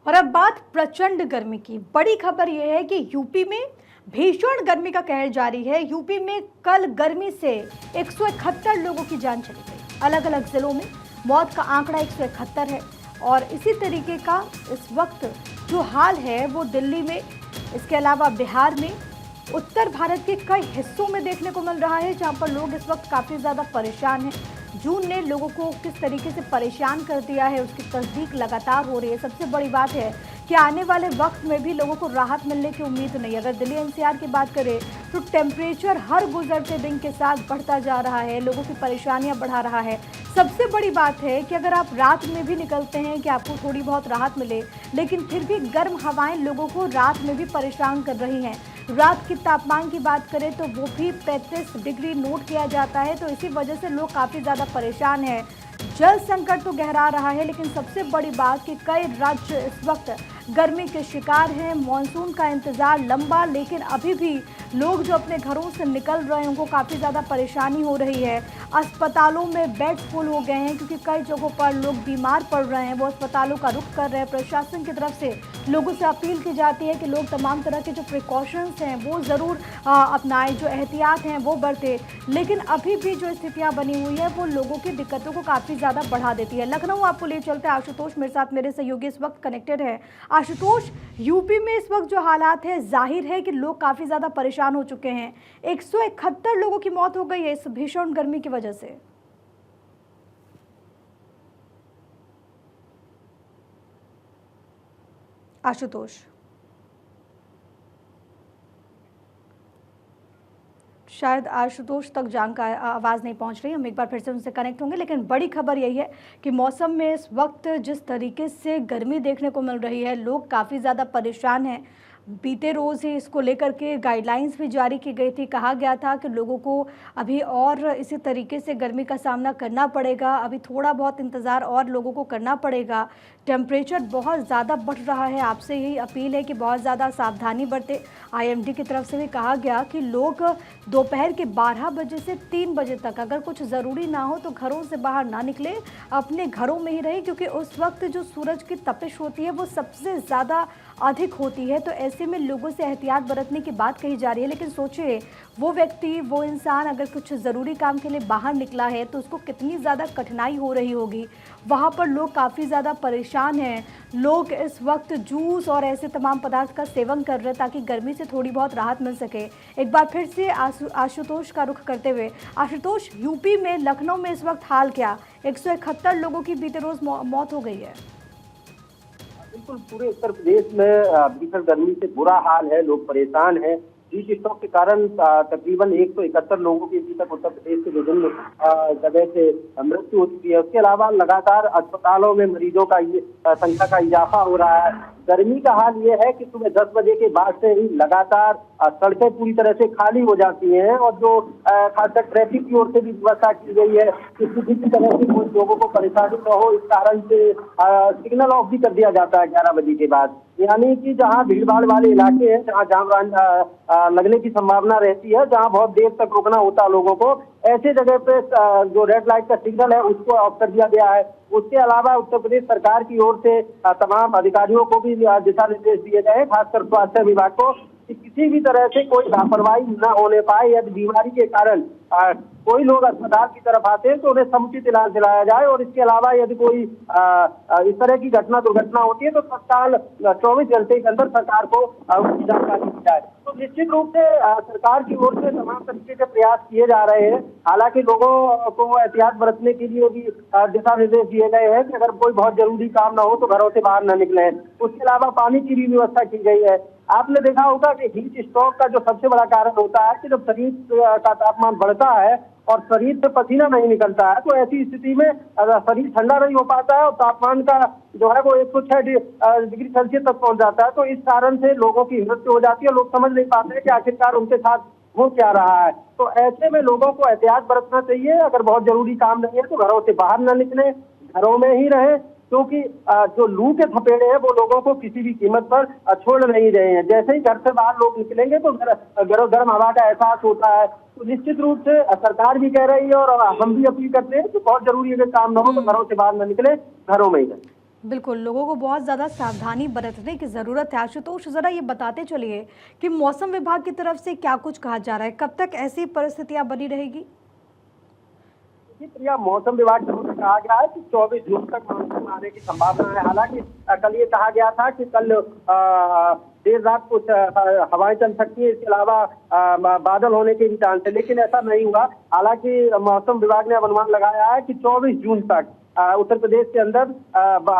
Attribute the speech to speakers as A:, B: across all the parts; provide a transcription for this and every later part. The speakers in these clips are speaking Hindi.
A: और अब बात प्रचंड गर्मी की। बड़ी खबर यह है कि यूपी में भीषण गर्मी का कहर जारी है। यूपी में कल गर्मी से 171 लोगों की जान चली गई। अलग अलग जिलों में मौत का आंकड़ा 171 है। और इसी तरीके का इस वक्त जो हाल है वो दिल्ली में, इसके अलावा बिहार में, उत्तर भारत के कई हिस्सों में देखने को मिल रहा है, जहां पर लोग इस वक्त काफ़ी ज़्यादा परेशान हैं। जून ने लोगों को किस तरीके से परेशान कर दिया है उसकी तस्दीक लगातार हो रही है। सबसे बड़ी बात है कि आने वाले वक्त में भी लोगों को राहत मिलने की उम्मीद नहीं। अगर दिल्ली एनसीआर की बात करें तो टेम्परेचर हर गुजरते दिन के साथ बढ़ता जा रहा है, लोगों की परेशानियां बढ़ा रहा है। सबसे बड़ी बात है कि अगर आप रात में भी निकलते हैं कि आपको थोड़ी बहुत राहत मिले, लेकिन फिर भी गर्म हवाएं लोगों को रात में भी परेशान कर रही हैं। रात के तापमान की बात करें तो वो भी 35 डिग्री नोट किया जाता है। तो इसी वजह से लोग काफ़ी ज़्यादा परेशान हैं। जल संकट तो गहरा रहा है, लेकिन सबसे बड़ी बात कि कई राज्य इस वक्त गर्मी के शिकार हैं। मानसून का इंतज़ार लंबा, लेकिन अभी भी लोग जो अपने घरों से निकल रहे हैं उनको काफ़ी ज़्यादा परेशानी हो रही है। अस्पतालों में बेड्स फुल हो गए हैं क्योंकि कई जगहों पर लोग बीमार पड़ रहे हैं, वो अस्पतालों का रुख कर रहे हैं। प्रशासन की तरफ से लोगों से अपील की जाती है कि लोग तमाम तरह के जो प्रिकॉशंस हैं वो ज़रूर अपनाएं, जो एहतियात हैं वो बरतें। लेकिन अभी भी जो स्थितियाँ बनी हुई है वो लोगों की दिक्कतों को काफ़ी ज़्यादा बढ़ा देती है। लखनऊ आपको ले चलते हैं। आशुतोष मेरे साथ, मेरे सहयोगी इस वक्त कनेक्टेड है। आशुतोष, यूपी में इस वक्त जो हालात है, जाहिर है कि लोग काफ़ी ज़्यादा परेशान हो चुके हैं। 171 लोगों की मौत हो गई है इस भीषण गर्मी की वजह से। आशुतोष, शायद आशुतोष तक आवाज़ नहीं पहुंच रही। हम एक बार फिर से उनसे कनेक्ट होंगे। लेकिन बड़ी खबर यही है कि मौसम में इस वक्त जिस तरीके से गर्मी देखने को मिल रही है, लोग काफ़ी ज़्यादा परेशान हैं। बीते रोज़ ही इसको लेकर के गाइडलाइंस भी जारी की गई थी। कहा गया था कि लोगों को अभी और इसी तरीके से गर्मी का सामना करना पड़ेगा, अभी थोड़ा बहुत इंतज़ार और लोगों को करना पड़ेगा। टेम्परेचर बहुत ज़्यादा बढ़ रहा है। आपसे यही अपील है कि बहुत ज़्यादा सावधानी बरतें। आईएमडी की तरफ से भी कहा गया कि लोग दोपहर के 12 बजे से 3 बजे तक अगर कुछ ज़रूरी ना हो तो घरों से बाहर ना निकले, अपने घरों में ही रहें, क्योंकि उस वक्त जो सूरज की तपिश होती है वो सबसे ज़्यादा अधिक होती है। तो ऐसे में लोगों से एहतियात बरतने की बात कही जा रही है। लेकिन सोचिए, वो व्यक्ति, वो इंसान अगर कुछ ज़रूरी काम के लिए बाहर निकला है तो उसको कितनी ज़्यादा कठिनाई हो रही होगी। वहाँ पर लोग काफ़ी ज़्यादा परेशान हैं। लोग इस वक्त जूस और ऐसे तमाम पदार्थ का सेवन कर रहे हैं ताकि गर्मी से थोड़ी बहुत राहत मिल सके। एक बार फिर से आशुतोष का रुख करते हुए, आशुतोष, यूपी में, लखनऊ में इस वक्त हाल क्या? 171 लोगों की बीते रोज़ मौत हो गई है।
B: बिल्कुल, पूरे उत्तर प्रदेश में भीषण गर्मी से बुरा हाल है, लोग परेशान हैं। हीट स्ट्रोक के कारण तकरीबन 171 लोगों की अभी तक उत्तर प्रदेश के विभिन्न जगह से मृत्यु हो चुकी है। उसके अलावा लगातार अस्पतालों में मरीजों का संख्या का इजाफा हो रहा है। गर्मी का हाल ये है कि सुबह 10 बजे के बाद से ही लगातार सड़कें पूरी तरह से खाली हो जाती हैं और जो खासकर ट्रैफिक की ओर से भी व्यवस्था की गई है कि किसी भी तरह से कोई लोगों को परेशानी न हो, इस कारण से सिग्नल ऑफ भी कर दिया जाता है 11 बजे के बाद। यानी कि जहां भीड़ भाड़ वाले इलाके हैं, जहां जाम लगने की संभावना रहती है, जहां बहुत देर तक रुकना होता है लोगों को, ऐसे जगह पे जो रेड लाइट का सिग्नल है उसको ऑफ कर दिया गया है। उसके अलावा उत्तर प्रदेश सरकार की ओर से तमाम अधिकारियों को भी दिशा निर्देश दिए गए हैं, खासकर स्वास्थ्य विभाग को, कि किसी भी तरह से कोई लापरवाही न होने पाए। यदि बीमारी के कारण कोई लोग अस्पताल की तरफ आते हैं तो उन्हें समुचित इलाज दिलाया जाए। और इसके अलावा यदि कोई इस तरह की दुर्घटना होती है तो तत्काल 24 घंटे के अंदर सरकार को उसकी जानकारी दी जाए। तो निश्चित रूप से सरकार की ओर से तमाम तरीके के प्रयास किए जा रहे हैं। हालांकि लोगों को एहतियात बरतने के लिए भी दिशा निर्देश दिए गए हैं कि अगर कोई बहुत जरूरी काम ना हो तो घरों से बाहर न निकले। उसके अलावा पानी की भी व्यवस्था की गई है। आपने देखा होगा कि हीट स्ट्रोक का जो सबसे बड़ा कारण होता है कि जब शरीर का तापमान बढ़ता है और शरीर से पसीना नहीं निकलता है, तो ऐसी स्थिति में शरीर ठंडा नहीं हो पाता है और तापमान का जो है वो 106 डिग्री सेल्सियस तक पहुंच जाता है। तो इस कारण से लोगों की मृत्यु हो जाती है। लोग समझ नहीं पाते कि आखिरकार उनके साथ हो क्या रहा है। तो ऐसे में लोगों को एहतियात बरतना चाहिए। अगर बहुत जरूरी काम नहीं है तो घरों से बाहर न निकले, घरों में ही रहे, क्योंकि जो लू के थपेड़े हैं वो लोगों को किसी भी कीमत पर छोड़ नहीं रहे हैं। जैसे ही घर से बाहर लोग निकलेंगे तो गर्म हवा का एहसास होता है। तो निश्चित रूप से सरकार भी कह रही है और हम भी अपील करते हैं कि बहुत जरूरी अगर काम न हो तो घरों से बाहर न निकले, घरों में ही रहें।
A: बिल्कुल, लोगों को बहुत ज़्यादा सावधानी बरतने की ज़रूरत है। आशुतोष, ज़रा ये बताते चलिए कि मौसम विभाग की तरफ से क्या कुछ कहा जा रहा है? कब तक ऐसी परिस्थितियाँ बनी रहेगी?
B: जी प्रिया, मौसम विभाग की तरफ से कहा गया है कि 24 जून तक मानसून आने की संभावना है। हालांकि कल ये कहा गया था कि कल देर रात कुछ हवाएं चल सकती है, इसके अलावा बादल होने के भी चांस है, लेकिन ऐसा नहीं हुआ। हालांकि मौसम विभाग ने अब अनुमान लगाया है कि 24 जून तक उत्तर प्रदेश के अंदर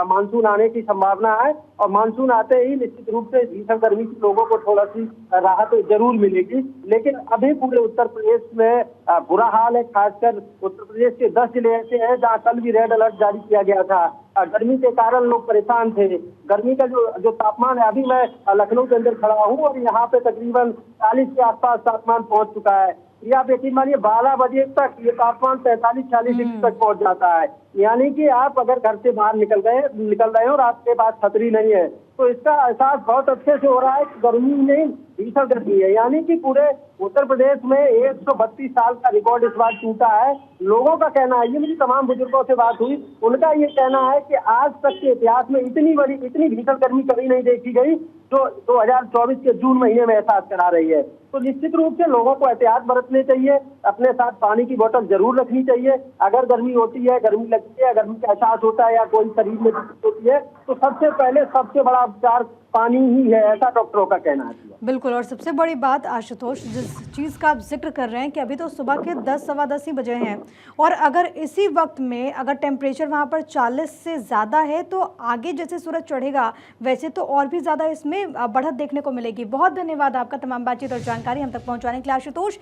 B: मानसून आने की संभावना है, और मानसून आते ही निश्चित रूप से भीषण गर्मी से लोगों को थोड़ा सी राहत जरूर मिलेगी। लेकिन अभी पूरे उत्तर प्रदेश में बुरा हाल है। खासकर उत्तर प्रदेश के 10 जिले ऐसे हैं जहां कल भी रेड अलर्ट जारी किया गया था। गर्मी के कारण लोग परेशान थे। गर्मी का जो तापमान है, अभी मैं लखनऊ के अंदर खड़ा हूँ और यहाँ पे तकरीबन 40 के आसपास तापमान पहुंच चुका है। ये आप यकीन मानिए 12 बजे तक ये तापमान 45-46 डिग्री तक पहुंच जाता है। यानी कि आप अगर घर से बाहर निकल रहे हो और आपके पास छतरी नहीं है, तो इसका एहसास बहुत अच्छे से हो रहा है कि गर्मी नहीं, भीषण गर्मी है। यानी कि पूरे उत्तर प्रदेश में 132 साल का रिकॉर्ड इस बार टूटा है। लोगों का कहना है, ये मेरी तमाम बुजुर्गों से बात हुई, उनका ये कहना है कि आज तक के इतिहास में इतनी भीषण गर्मी कभी नहीं देखी गई जो 2024 के जून महीने में एहसास करा रही है। तो निश्चित रूप से लोगों को एहतियात बरतने चाहिए, अपने साथ पानी की बोतल जरूर रखनी चाहिए। अगर गर्मी होती है, गर्मी लगती है, गर्मी का एहसास होता है या कोई शरीर में दिक्कत होती है, तो सबसे पहले सबसे बड़ा उपचार पानी ही है, ऐसा डॉक्टरों का कहना है।
A: बिल्कुल, और सबसे बड़ी बात आशुतोष, जिस चीज़ का आप जिक्र कर रहे हैं कि अभी तो सुबह के 10 सवा 10 ही बजे हैं, और अगर इसी वक्त में अगर टेम्परेचर वहाँ पर 40 से ज़्यादा है तो आगे जैसे सूरज चढ़ेगा वैसे तो और भी ज़्यादा इसमें बढ़त देखने को मिलेगी। बहुत धन्यवाद आपका तमाम बातचीत और जानकारी हम तक पहुँचाने के लिए आशुतोष।